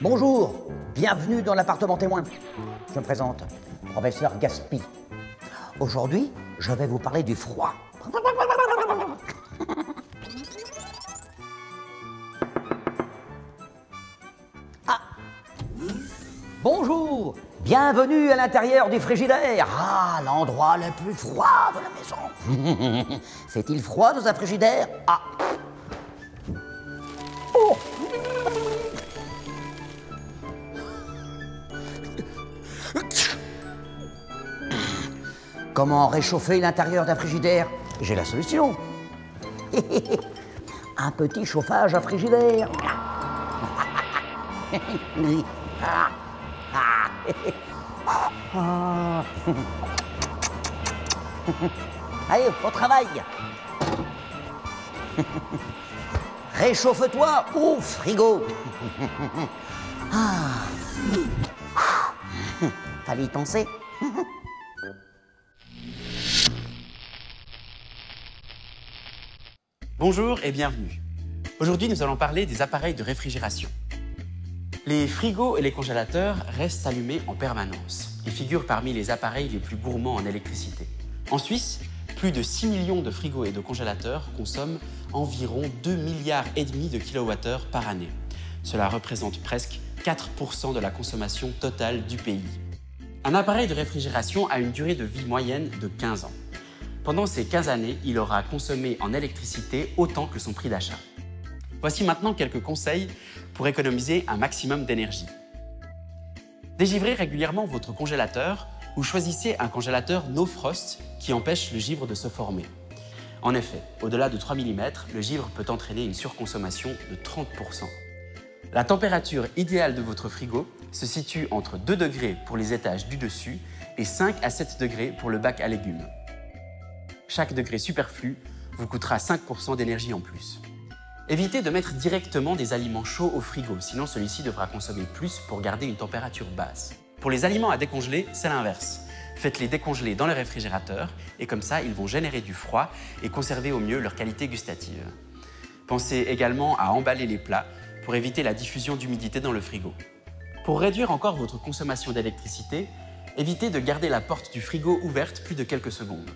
Bonjour, bienvenue dans l'appartement témoin. Je me présente, professeur Gaspi. Aujourd'hui, je vais vous parler du froid. Ah! Bonjour, bienvenue à l'intérieur du frigidaire. Ah, l'endroit le plus froid de la maison. Fait-il froid dans un frigidaire? Ah! Oh! Comment réchauffer l'intérieur d'un frigidaire? J'ai la solution. Un petit chauffage à frigidaire. Allez, au travail. Réchauffe-toi au frigo. Fallait y penser. Bonjour et bienvenue. Aujourd'hui, nous allons parler des appareils de réfrigération. Les frigos et les congélateurs restent allumés en permanence. Ils figurent parmi les appareils les plus gourmands en électricité. En Suisse, plus de 6 millions de frigos et de congélateurs consomment environ 2,5 milliards de kilowattheures par année. Cela représente presque 4% de la consommation totale du pays. Un appareil de réfrigération a une durée de vie moyenne de 15 ans. Pendant ces 15 années, il aura consommé en électricité autant que son prix d'achat. Voici maintenant quelques conseils pour économiser un maximum d'énergie. Dégivrez régulièrement votre congélateur ou choisissez un congélateur no frost qui empêche le givre de se former. En effet, au-delà de 3 mm, le givre peut entraîner une surconsommation de 30%. La température idéale de votre frigo se situe entre 2 degrés pour les étages du dessus et 5 à 7 degrés pour le bac à légumes. Chaque degré superflu vous coûtera 5% d'énergie en plus. Évitez de mettre directement des aliments chauds au frigo, sinon celui-ci devra consommer plus pour garder une température basse. Pour les aliments à décongeler, c'est l'inverse. Faites-les décongeler dans le réfrigérateur et comme ça, ils vont générer du froid et conserver au mieux leur qualité gustative. Pensez également à emballer les plats pour éviter la diffusion d'humidité dans le frigo. Pour réduire encore votre consommation d'électricité, évitez de garder la porte du frigo ouverte plus de quelques secondes.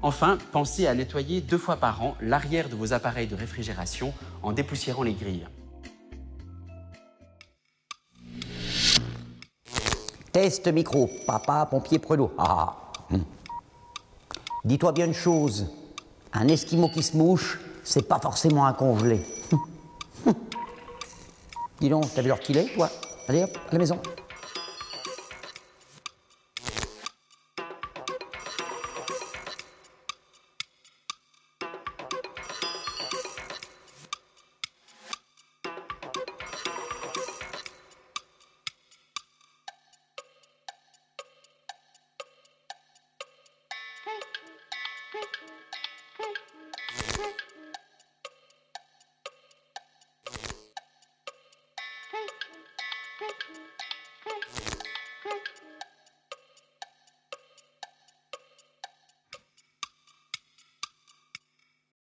Enfin, pensez à nettoyer 2 fois par an l'arrière de vos appareils de réfrigération en dépoussiérant les grilles. Test micro, papa, pompier, prelo. Dis-toi bien une chose, un esquimau qui se mouche, c'est pas forcément un congelé. Dis donc, t'as vu l'heure qu'il est, toi? Allez hop, à la maison.